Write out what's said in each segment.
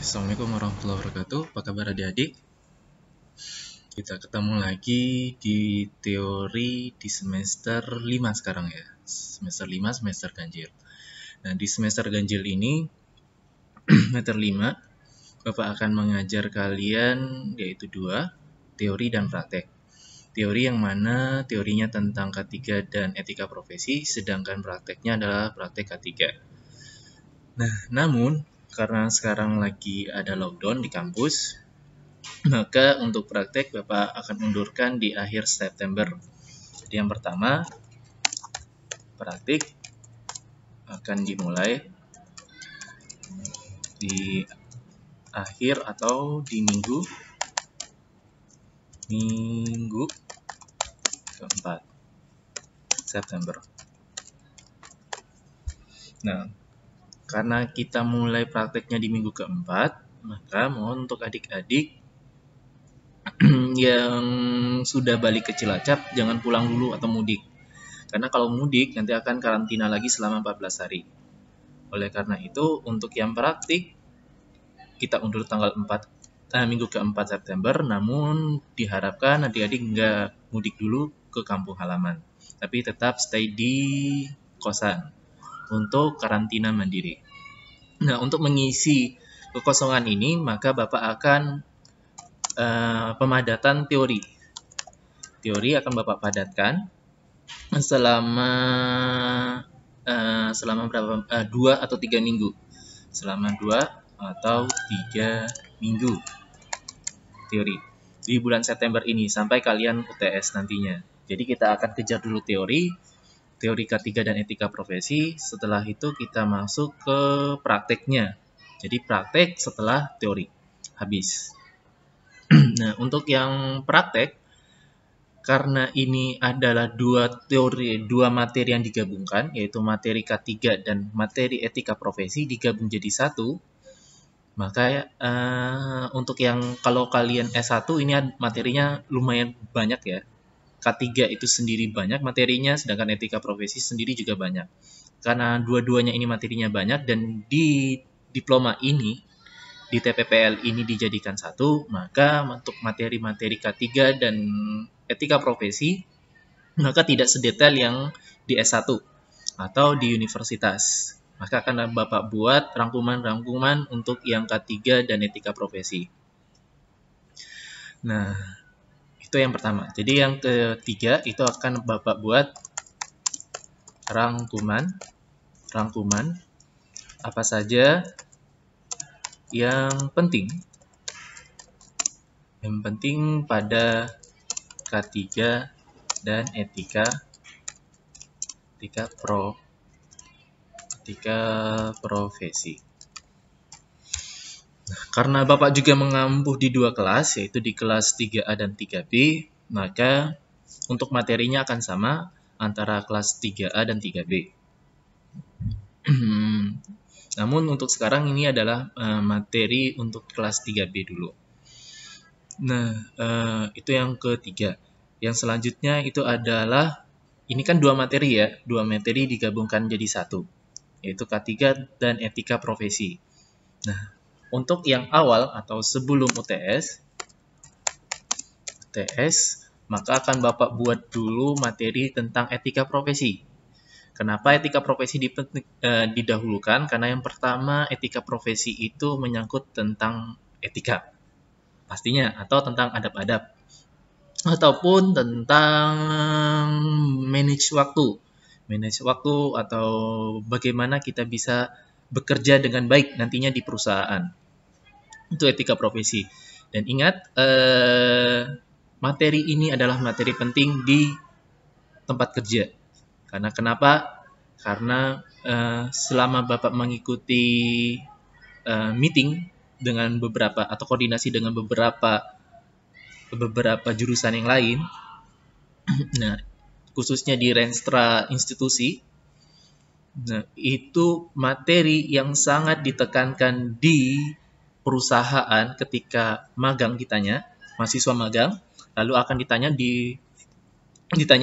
Assalamualaikum warahmatullahi wabarakatuh. Apa kabar adik-adik? Kita ketemu lagi di teori di semester 5 sekarang ya. Semester 5, semester ganjil. Nah, di semester ganjil ini, semester 5, Bapak akan mengajar kalian yaitu 2, teori dan praktek. Teori yang mana teorinya tentang K3 dan etika profesi, sedangkan prakteknya adalah praktek K3. Nah, namun karena sekarang lagi ada lockdown di kampus, maka untuk praktek Bapak akan undurkan di akhir September. Jadi yang pertama, praktik akan dimulai di akhir atau di minggu keempat September. Nah, karena kita mulai prakteknya di minggu keempat, maka mohon untuk adik-adik yang sudah balik ke Cilacap, jangan pulang dulu atau mudik. Karena kalau mudik, nanti akan karantina lagi selama 14 hari. Oleh karena itu, untuk yang praktik, kita undur tanggal minggu ke-4 September, namun diharapkan adik-adik nggak mudik dulu ke kampung halaman. Tapi tetap stay di kosan untuk karantina mandiri. Nah, untuk mengisi kekosongan ini, maka Bapak akan pemadatan teori. Teori akan Bapak padatkan selama berapa? 2 atau 3 minggu. Selama 2 atau 3 minggu teori di bulan September ini sampai kalian UTS nantinya. Jadi kita akan kejar dulu teori K3 dan etika profesi. Setelah itu kita masuk ke prakteknya. Jadi praktek setelah teori habis. Nah, untuk yang praktek, karena ini adalah dua materi yang digabungkan, yaitu materi K3 dan materi etika profesi digabung jadi satu, maka untuk yang kalau kalian S1 ini materinya lumayan banyak ya. K3 itu sendiri banyak materinya, sedangkan etika profesi sendiri juga banyak. Karena dua-duanya ini materinya banyak dan di diploma ini, di TPPL ini dijadikan satu, maka untuk materi-materi K3 dan etika profesi, maka tidak sedetail yang di S1 atau di universitas. Maka akan Bapak buat rangkuman-rangkuman untuk yang K3 dan etika profesi. Nah, itu yang pertama. Jadi yang ketiga itu akan Bapak buat rangkuman apa saja yang penting pada K3 dan etika profesi. Nah, karena Bapak juga mengampuh di 2 kelas, yaitu di kelas 3A dan 3B, maka untuk materinya akan sama antara kelas 3A dan 3B. Namun untuk sekarang ini adalah materi untuk kelas 3B dulu. Nah, itu yang ketiga. Yang selanjutnya itu adalah, ini kan 2 materi ya, 2 materi digabungkan jadi satu, yaitu K3 dan etika profesi. Nah, untuk yang awal atau sebelum UTS, maka akan Bapak buat dulu materi tentang etika profesi. Kenapa etika profesi didahulukan? Karena yang pertama, etika profesi itu menyangkut tentang etika, pastinya, atau tentang adab-adab, ataupun tentang manage waktu atau bagaimana kita bisa bekerja dengan baik nantinya di perusahaan. Itu etika profesi. Dan ingat, materi ini adalah materi penting di tempat kerja. Karena kenapa? Karena selama Bapak mengikuti meeting dengan beberapa atau koordinasi dengan beberapa jurusan yang lain, nah khususnya di Renstra institusi, nah itu materi yang sangat ditekankan di perusahaan ketika magang ditanya, mahasiswa magang, lalu akan ditanya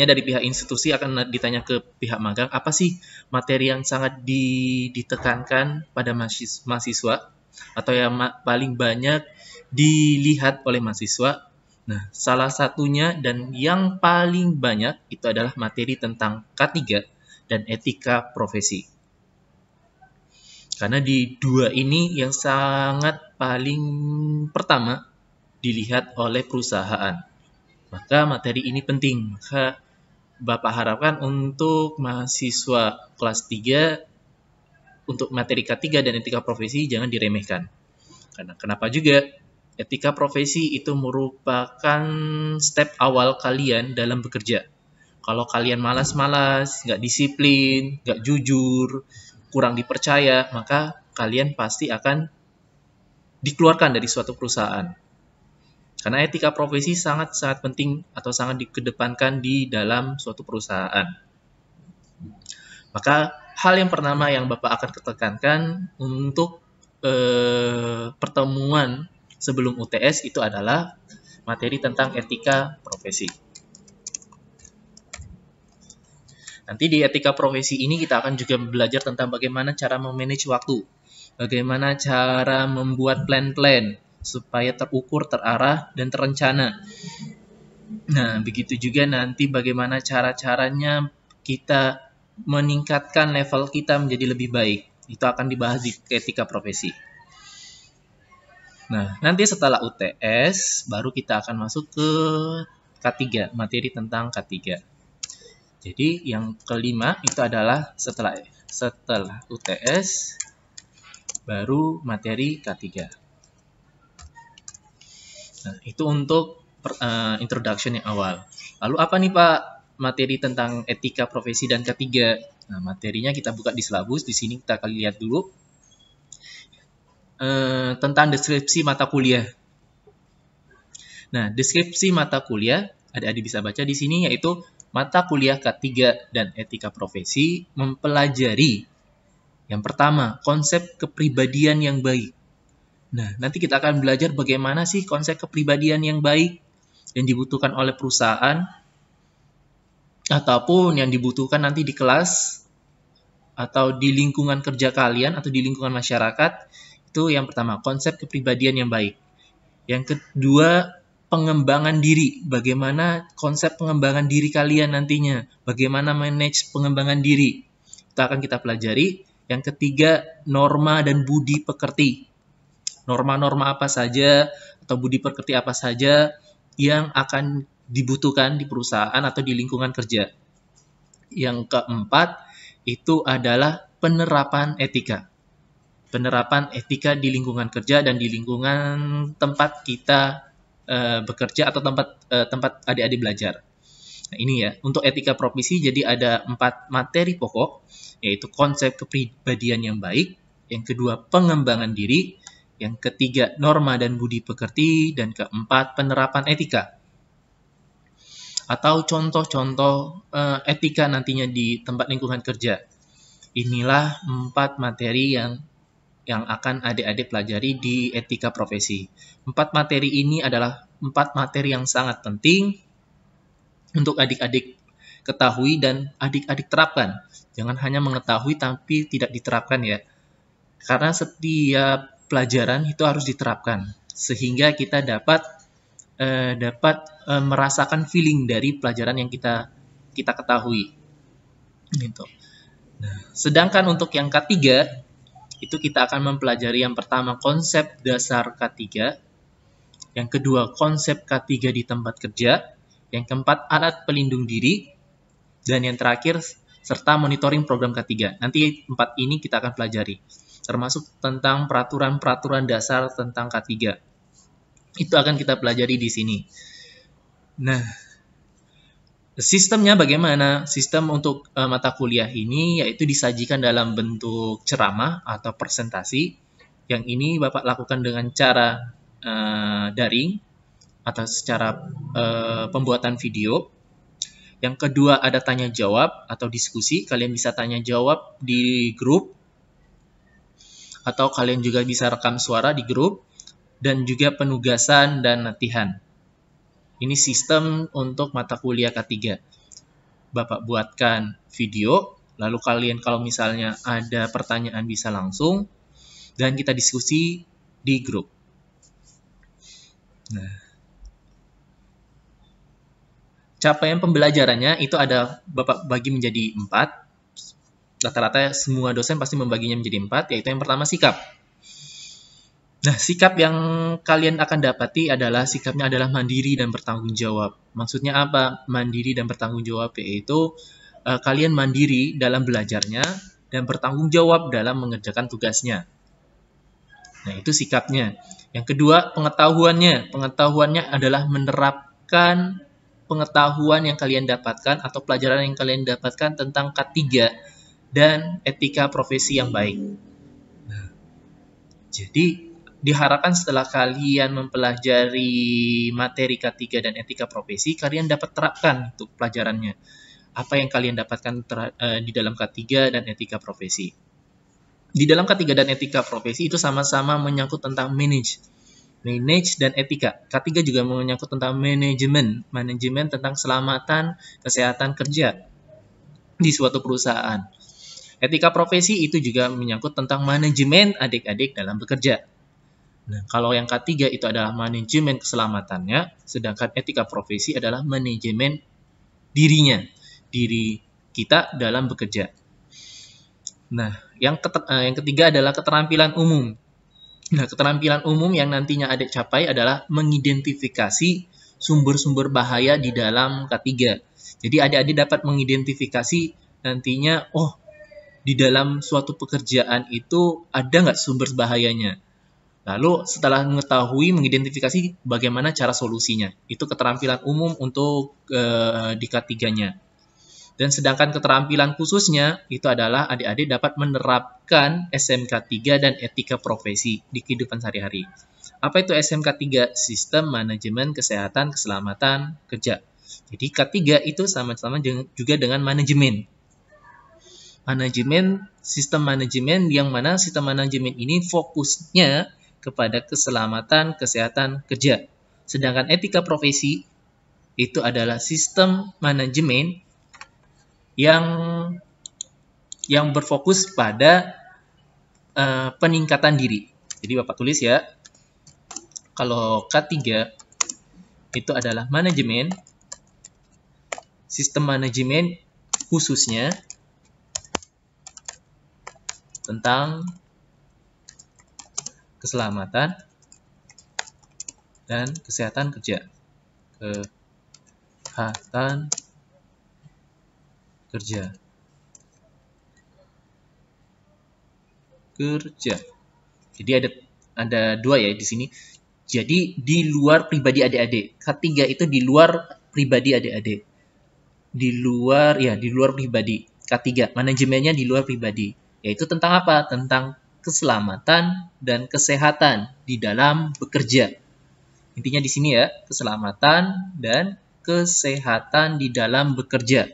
dari pihak institusi, akan ditanya ke pihak magang, apa sih materi yang sangat ditekankan pada mahasiswa? atau yang paling banyak dilihat oleh mahasiswa. Nah, salah satunya dan yang paling banyak itu adalah materi tentang K3 dan etika profesi. Karena di dua ini yang sangat paling pertama dilihat oleh perusahaan. Maka materi ini penting. Maka Bapak harapkan untuk mahasiswa kelas 3 untuk materi K3 dan etika profesi jangan diremehkan. Karena kenapa juga? Etika profesi itu merupakan step awal kalian dalam bekerja. Kalau kalian malas-malas, nggak disiplin, nggak jujur, kurang dipercaya, maka kalian pasti akan dikeluarkan dari suatu perusahaan. Karena etika profesi sangat-sangat penting atau sangat dikedepankan di dalam suatu perusahaan. Maka hal yang pertama yang Bapak akan ketekankan untuk pertemuan sebelum UTS itu adalah materi tentang etika profesi. Nanti di etika profesi ini kita akan juga belajar tentang bagaimana cara memanage waktu, bagaimana cara membuat plan-plan supaya terukur, terarah, dan terencana. Nah, begitu juga nanti bagaimana cara-caranya kita meningkatkan level kita menjadi lebih baik. Itu akan dibahas di etika profesi. Nah, nanti setelah UTS, baru kita akan masuk ke K3, materi tentang K3. Jadi, yang kelima itu adalah setelah UTS, baru materi K3. Nah, itu untuk introduction yang awal. Lalu apa nih Pak materi tentang etika profesi dan K3? Nah, materinya kita buka di silabus. Di sini kita akan lihat dulu tentang deskripsi mata kuliah. Nah, deskripsi mata kuliah, adik-adik bisa baca di sini, yaitu mata kuliah K3 dan etika profesi mempelajari yang pertama, konsep kepribadian yang baik. Nah, nanti kita akan belajar bagaimana sih konsep kepribadian yang baik yang dibutuhkan oleh perusahaan ataupun yang dibutuhkan nanti di kelas atau di lingkungan kerja kalian atau di lingkungan masyarakat. Itu yang pertama, konsep kepribadian yang baik. Yang kedua, pengembangan diri. Bagaimana konsep pengembangan diri kalian nantinya? Bagaimana manage pengembangan diri? Itu akan kita pelajari. Yang ketiga, norma dan budi pekerti. Norma-norma apa saja atau budi pekerti apa saja yang akan dibutuhkan di perusahaan atau di lingkungan kerja. Yang keempat, itu adalah penerapan etika. Penerapan etika di lingkungan kerja dan di lingkungan tempat kita bekerja atau tempat adik-adik belajar. Nah, ini ya, untuk etika profesi jadi ada 4 materi pokok, yaitu konsep kepribadian yang baik, yang kedua pengembangan diri, yang ketiga norma dan budi pekerti, dan keempat penerapan etika. Atau contoh-contoh etika nantinya di tempat lingkungan kerja. Inilah 4 materi yang akan adik-adik pelajari di etika profesi. 4 materi ini adalah 4 materi yang sangat penting untuk adik-adik ketahui dan adik-adik terapkan. Jangan hanya mengetahui tapi tidak diterapkan ya. Karena setiap pelajaran itu harus diterapkan sehingga kita dapat merasakan feeling dari pelajaran yang kita ketahui. Gitu. Nah, sedangkan untuk yang K3 itu kita akan mempelajari yang pertama konsep dasar K3, yang kedua konsep K3 di tempat kerja, yang keempat alat pelindung diri, dan yang terakhir serta monitoring program K3. Nanti 4 ini kita akan pelajari, termasuk tentang peraturan-peraturan dasar tentang K3. Itu akan kita pelajari di sini. Nah, sistemnya bagaimana? Sistem untuk mata kuliah ini yaitu disajikan dalam bentuk ceramah atau presentasi. Yang ini Bapak lakukan dengan cara daring atau secara pembuatan video. Yang kedua ada tanya jawab atau diskusi. Kalian bisa tanya jawab di grup atau kalian juga bisa rekam suara di grup, dan juga penugasan dan latihan. Ini sistem untuk mata kuliah K3. Bapak buatkan video, lalu kalian kalau misalnya ada pertanyaan bisa langsung, dan kita diskusi di grup. Nah, capaian pembelajarannya itu ada Bapak bagi menjadi 4. Rata-rata semua dosen pasti membaginya menjadi 4, yaitu yang pertama sikap. Nah, sikap yang kalian akan dapati adalah sikapnya adalah mandiri dan bertanggung jawab. Maksudnya apa? Mandiri dan bertanggung jawab yaitu kalian mandiri dalam belajarnya dan bertanggung jawab dalam mengerjakan tugasnya. Nah, itu sikapnya. Yang kedua, pengetahuannya. Pengetahuannya adalah menerapkan pengetahuan yang kalian dapatkan atau pelajaran yang kalian dapatkan tentang K3 dan etika profesi yang baik. Nah, jadi diharapkan setelah kalian mempelajari materi K3 dan etika profesi, kalian dapat terapkan untuk pelajarannya. Apa yang kalian dapatkan di dalam K3 dan etika profesi. Di dalam K3 dan etika profesi itu sama-sama menyangkut tentang manage dan etika. K3 juga menyangkut tentang manajemen tentang keselamatan, kesehatan kerja di suatu perusahaan. Etika profesi itu juga menyangkut tentang manajemen adik-adik dalam bekerja. Nah, kalau yang K3 itu adalah manajemen keselamatannya, sedangkan etika profesi adalah manajemen diri kita dalam bekerja. Nah, yang ketiga adalah keterampilan umum. Nah, keterampilan umum yang nantinya adik capai adalah mengidentifikasi sumber-sumber bahaya di dalam K3. Jadi adik-adik dapat mengidentifikasi nantinya, di dalam suatu pekerjaan itu ada nggak sumber bahayanya. Lalu setelah mengetahui, mengidentifikasi bagaimana cara solusinya. Itu keterampilan umum untuk di K3-nya. Dan sedangkan keterampilan khususnya itu adalah adik-adik dapat menerapkan SMK 3 dan etika profesi di kehidupan sehari-hari. Apa itu SMK 3? Sistem Manajemen Kesehatan Keselamatan Kerja. Jadi K3 itu sama-sama juga dengan manajemen. Sistem manajemen yang mana sistem manajemen ini fokusnya kepada keselamatan, kesehatan kerja. Sedangkan etika profesi itu adalah sistem manajemen yang berfokus pada peningkatan diri. Jadi Bapak tulis ya, kalau K3 itu adalah manajemen, sistem manajemen khususnya tentang keselamatan dan kesehatan kerja. Kesehatan kerja. Jadi ada dua ya di sini. Jadi di luar pribadi adik-adik. K3 itu di luar pribadi adik-adik. Di luar pribadi. K3 manajemennya di luar pribadi. Yaitu tentang apa? Tentang keselamatan dan kesehatan di dalam bekerja. Intinya di sini ya, keselamatan dan kesehatan di dalam bekerja.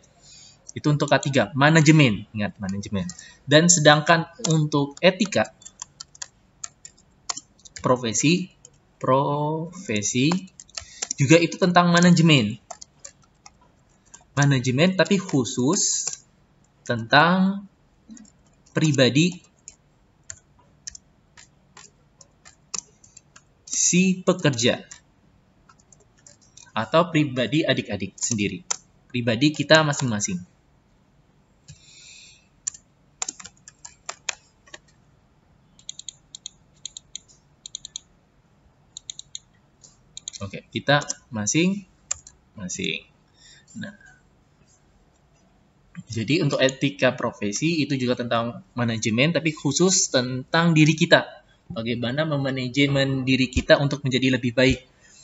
Itu untuk K3, manajemen. Ingat, manajemen. Dan sedangkan untuk etika, profesi juga itu tentang manajemen. Manajemen tapi khusus tentang pribadi si pekerja atau pribadi adik-adik sendiri. Pribadi kita masing-masing. Oke, kita masing-masing. Nah, jadi untuk etika profesi itu juga tentang manajemen, tapi khusus tentang diri kita. Bagaimana memanajemen diri kita untuk menjadi lebih baik.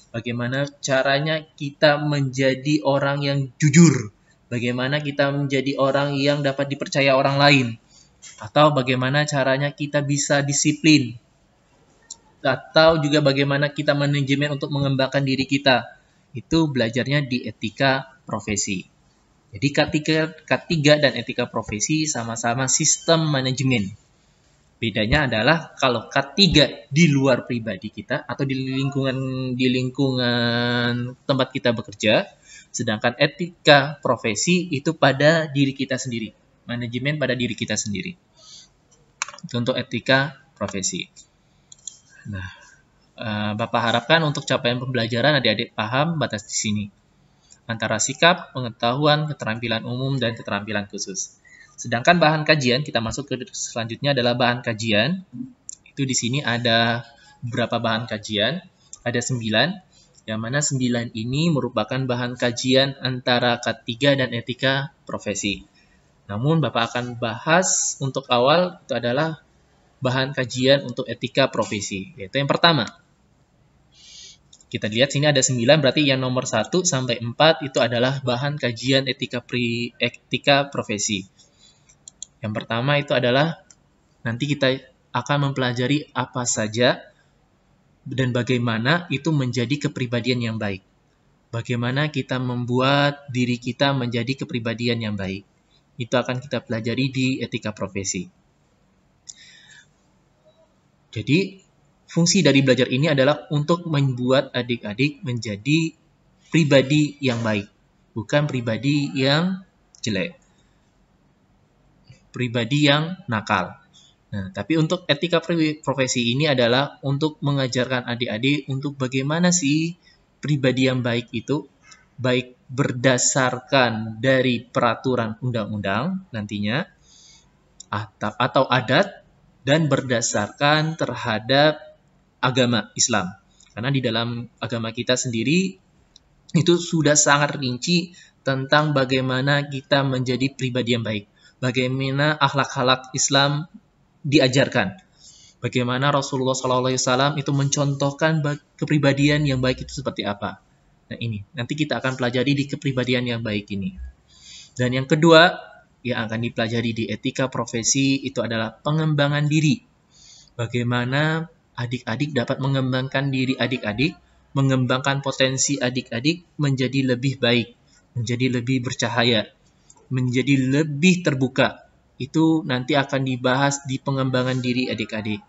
Bagaimana caranya kita menjadi orang yang jujur. Bagaimana kita menjadi orang yang dapat dipercaya orang lain. Atau bagaimana caranya kita bisa disiplin. Atau juga bagaimana kita manajemen untuk mengembangkan diri kita. Itu belajarnya di etika profesi. Jadi K3 dan etika profesi sama-sama sistem manajemen. Bedanya adalah kalau K3 di luar pribadi kita atau di lingkungan tempat kita bekerja, sedangkan etika profesi itu pada diri kita sendiri. Manajemen pada diri kita sendiri. Itu untuk etika profesi. Nah, Bapak harapkan untuk capaian pembelajaran adik-adik paham batas di sini antara sikap, pengetahuan, keterampilan umum, dan keterampilan khusus. Sedangkan bahan kajian, kita masuk ke selanjutnya adalah bahan kajian. Itu di sini ada beberapa bahan kajian, ada 9, yang mana 9 ini merupakan bahan kajian antara K3 dan etika profesi. Namun Bapak akan bahas untuk awal itu adalah bahan kajian untuk etika profesi, yaitu yang pertama. Kita lihat sini ada 9, berarti yang nomor 1 sampai 4 itu adalah bahan kajian etika profesi. Yang pertama itu adalah nanti kita akan mempelajari apa saja dan bagaimana itu menjadi kepribadian yang baik. Bagaimana kita membuat diri kita menjadi kepribadian yang baik. Itu akan kita pelajari di etika profesi. Jadi, fungsi dari belajar ini adalah untuk membuat adik-adik menjadi pribadi yang baik, bukan pribadi yang jelek, pribadi yang nakal. Nah, tapi untuk etika profesi ini adalah untuk mengajarkan adik-adik untuk bagaimana sih pribadi yang baik itu, baik berdasarkan dari peraturan undang-undang nantinya, atau adat, dan berdasarkan terhadap agama Islam. Karena di dalam agama kita sendiri itu sudah sangat rinci tentang bagaimana kita menjadi pribadi yang baik. Bagaimana akhlak-akhlak Islam diajarkan. Bagaimana Rasulullah SAW itu mencontohkan kepribadian yang baik itu seperti apa. Nah ini, nanti kita akan pelajari di kepribadian yang baik ini. Dan yang kedua, yang akan dipelajari di etika profesi itu adalah pengembangan diri. Bagaimana adik-adik dapat mengembangkan diri adik-adik, mengembangkan potensi adik-adik menjadi lebih baik, menjadi lebih bercahaya, menjadi lebih terbuka. Itu nanti akan dibahas di pengembangan diri adik-adik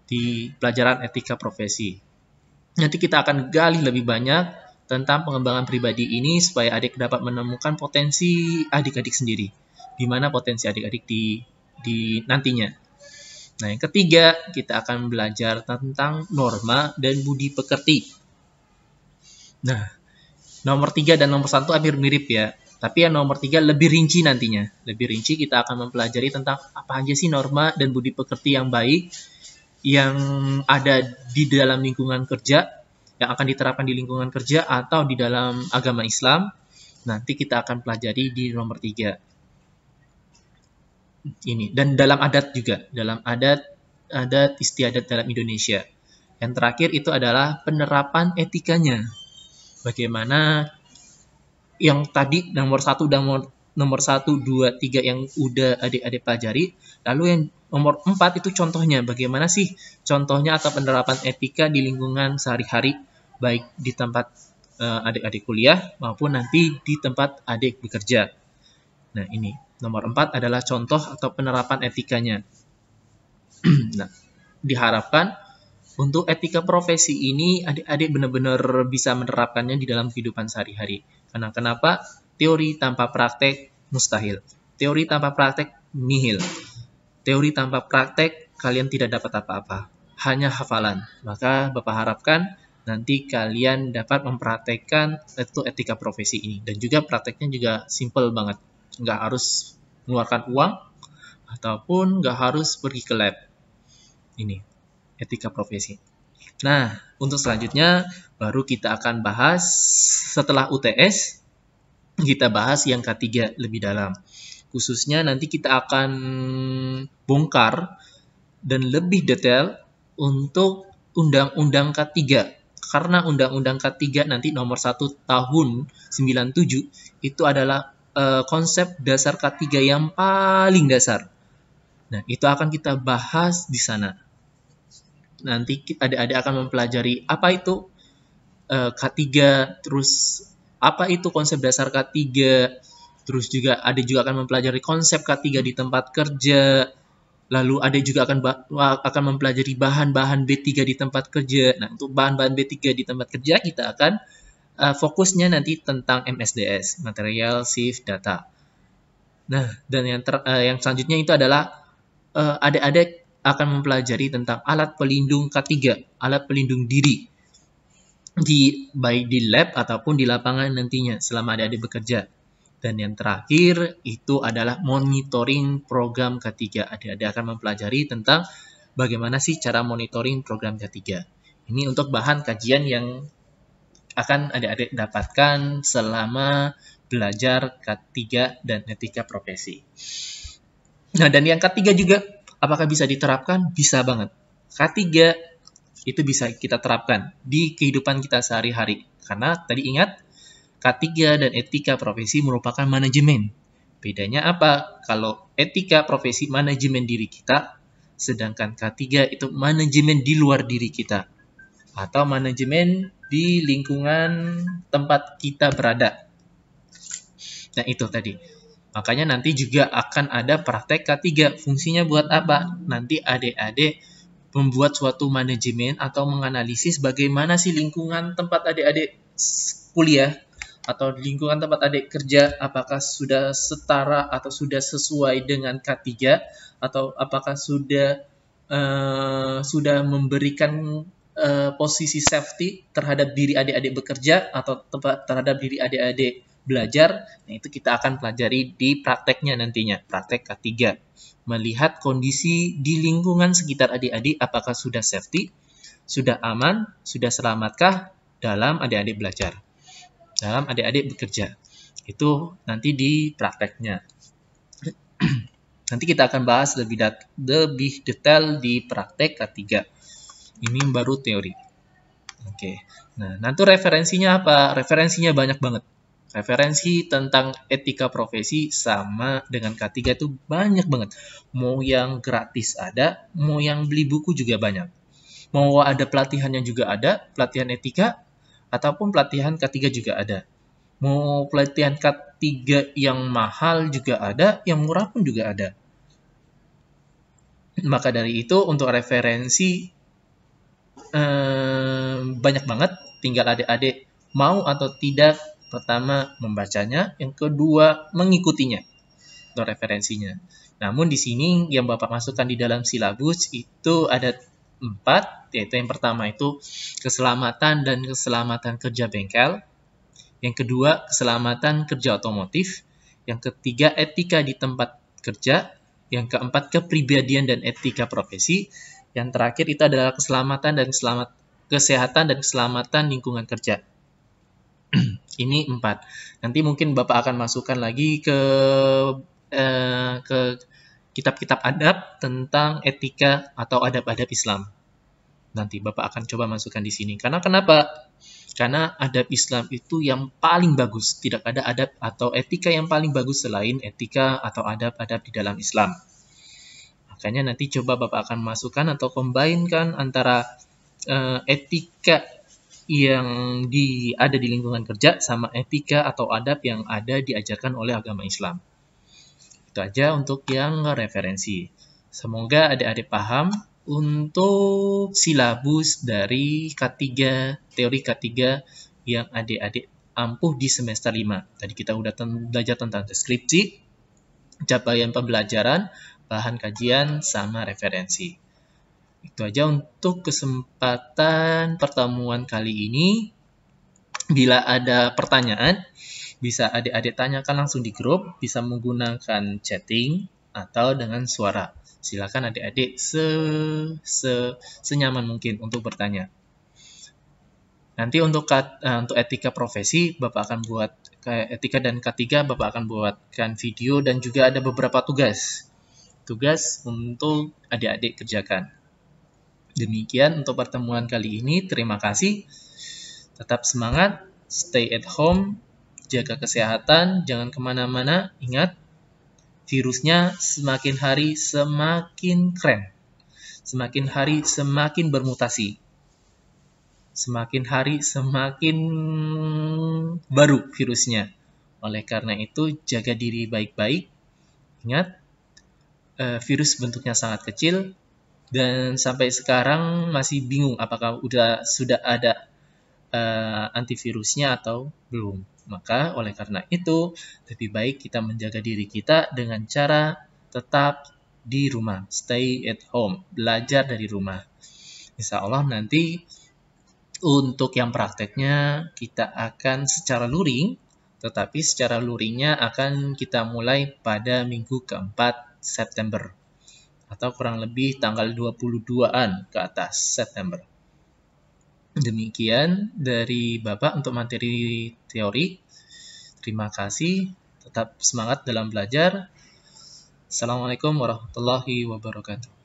di pelajaran etika profesi. Nanti kita akan gali lebih banyak tentang pengembangan pribadi ini supaya adik dapat menemukan potensi adik-adik sendiri. Di mana potensi adik-adik di nantinya. Nah, yang ketiga, kita akan belajar tentang norma dan budi pekerti. Nah, nomor 3 dan nomor 1 hampir mirip ya. Tapi yang nomor 3 lebih rinci nantinya. Lebih rinci kita akan mempelajari tentang apa aja sih norma dan budi pekerti yang baik yang ada di dalam lingkungan kerja, yang akan diterapkan di lingkungan kerja atau di dalam agama Islam. Nanti kita akan pelajari di nomor 3. Ini dan dalam adat juga, dalam adat istiadat dalam Indonesia. Yang terakhir itu adalah penerapan etikanya. Bagaimana yang tadi nomor 1 dan nomor 1, 2, 3 yang udah adik-adik pelajari, lalu yang nomor 4 itu contohnya. Bagaimana sih contohnya atau penerapan etika di lingkungan sehari-hari, baik di tempat adik-adik kuliah maupun nanti di tempat adik bekerja. Nah ini. Nomor 4 adalah contoh atau penerapan etikanya. Nah, diharapkan untuk etika profesi ini adik-adik benar-benar bisa menerapkannya di dalam kehidupan sehari-hari. Karena kenapa? Teori tanpa praktek mustahil. Teori tanpa praktek nihil. Teori tanpa praktek kalian tidak dapat apa-apa. Hanya hafalan. Maka Bapak harapkan nanti kalian dapat mempraktekkan itu etika profesi ini. Dan juga prakteknya juga simple banget. Nggak harus mengeluarkan uang ataupun nggak harus pergi ke lab. Ini etika profesi. Nah, untuk selanjutnya baru kita akan bahas setelah UTS, kita bahas yang K3 lebih dalam. Khususnya nanti kita akan bongkar dan lebih detail untuk Undang-Undang K3. Karena Undang-Undang K3 nanti nomor 1 tahun 97 itu adalah konsep dasar K3 yang paling dasar. Nah, itu akan kita bahas di sana. Nanti adik-adik akan mempelajari apa itu K3, terus apa itu konsep dasar K3, terus juga adik juga akan mempelajari konsep K3 di tempat kerja, lalu adik juga akan mempelajari bahan-bahan B3 di tempat kerja. Nah, untuk bahan-bahan B3 di tempat kerja kita akan fokusnya nanti tentang MSDS, Material Shift Data. Nah, dan yang selanjutnya itu adalah adik-adik akan mempelajari tentang alat pelindung K3, alat pelindung diri, baik di lab ataupun di lapangan nantinya selama adik-adik bekerja. Dan yang terakhir itu adalah monitoring program K3. Adik-adik akan mempelajari tentang bagaimana sih cara monitoring program K3. Ini untuk bahan kajian yang akan adik-adik dapatkan selama belajar K3 dan etika profesi. Nah, dan yang K3 juga, apakah bisa diterapkan? Bisa banget. K3 itu bisa kita terapkan di kehidupan kita sehari-hari. Karena tadi ingat, K3 dan etika profesi merupakan manajemen. Bedanya apa? Kalau etika profesi manajemen diri kita, sedangkan K3 itu manajemen di luar diri kita. Atau manajemen di lingkungan tempat kita berada. Nah, itu tadi. Makanya nanti juga akan ada praktek K3. Fungsinya buat apa? Nanti adik-adik membuat suatu manajemen atau menganalisis bagaimana sih lingkungan tempat adik-adik kuliah atau lingkungan tempat adik kerja, apakah sudah setara atau sudah sesuai dengan K3 atau apakah sudah memberikan posisi safety terhadap diri adik-adik bekerja atau terhadap diri adik-adik belajar. Nah, itu kita akan pelajari di prakteknya nantinya, praktek K3. Melihat kondisi di lingkungan sekitar adik-adik apakah sudah safety, sudah aman, sudah selamatkah dalam adik-adik belajar, dalam adik-adik bekerja. Itu nanti di prakteknya. Nanti kita akan bahas lebih detail di praktek K3. Ini baru teori. Oke. Nah, nanti referensinya apa? Referensinya banyak banget. Referensi tentang etika profesi sama dengan K3 itu banyak banget. Mau yang gratis ada, mau yang beli buku juga banyak. Mau ada pelatihannya juga ada, pelatihan etika, ataupun pelatihan K3 juga ada. Mau pelatihan K3 yang mahal juga ada, yang murah pun juga ada. Maka dari itu, untuk referensi banyak banget, tinggal adik-adik mau atau tidak, pertama membacanya, yang kedua mengikutinya untuk referensinya. Namun di sini yang Bapak masukkan di dalam silabus itu ada 4, yaitu yang pertama itu keselamatan dan keselamatan kerja bengkel, yang kedua keselamatan kerja otomotif, yang ketiga etika di tempat kerja, yang keempat kepribadian dan etika profesi, yang terakhir itu adalah keselamatan dan kesehatan dan keselamatan lingkungan kerja. Ini 4. Nanti mungkin Bapak akan masukkan lagi ke kitab-kitab adab tentang etika atau adab-adab Islam. Nanti Bapak akan coba masukkan di sini. Karena kenapa? Karena adab Islam itu yang paling bagus. Tidak ada adab atau etika yang paling bagus selain etika atau adab-adab di dalam Islam. Makanya nanti coba Bapak akan masukkan atau combine-kan antara etika yang ada di lingkungan kerja sama etika atau adab yang ada diajarkan oleh agama Islam. Itu aja untuk yang referensi. Semoga adik-adik paham untuk silabus dari K3, teori K3 yang adik-adik ampuh di semester 5. Tadi kita udah belajar tentang deskripsi, capaian pembelajaran, bahan kajian, sama referensi. Itu aja untuk kesempatan pertemuan kali ini. Bila ada pertanyaan, bisa adik-adik tanyakan langsung di grup, bisa menggunakan chatting atau dengan suara. Silakan adik-adik senyaman mungkin untuk bertanya. Nanti untuk etika profesi, Bapak akan buat etika dan K3, Bapak akan buatkan video dan juga ada beberapa tugas untuk adik-adik kerjakan. Demikian untuk pertemuan kali ini. Terima kasih. Tetap semangat, stay at home, jaga kesehatan, jangan kemana-mana. Ingat, virusnya semakin hari semakin keren. Semakin hari semakin bermutasi. Semakin hari semakin baru virusnya. Oleh karena itu, jaga diri baik-baik. Ingat, virus bentuknya sangat kecil dan sampai sekarang masih bingung apakah sudah ada antivirusnya atau belum. Maka oleh karena itu lebih baik kita menjaga diri kita dengan cara tetap di rumah, stay at home, belajar dari rumah. Insya Allah nanti untuk yang prakteknya kita akan secara luring, tetapi secara luringnya akan kita mulai pada minggu keempat September. Atau kurang lebih tanggal 22-an ke atas September. Demikian dari Bapak untuk materi teori. Terima kasih, tetap semangat dalam belajar. Assalamualaikum warahmatullahi wabarakatuh.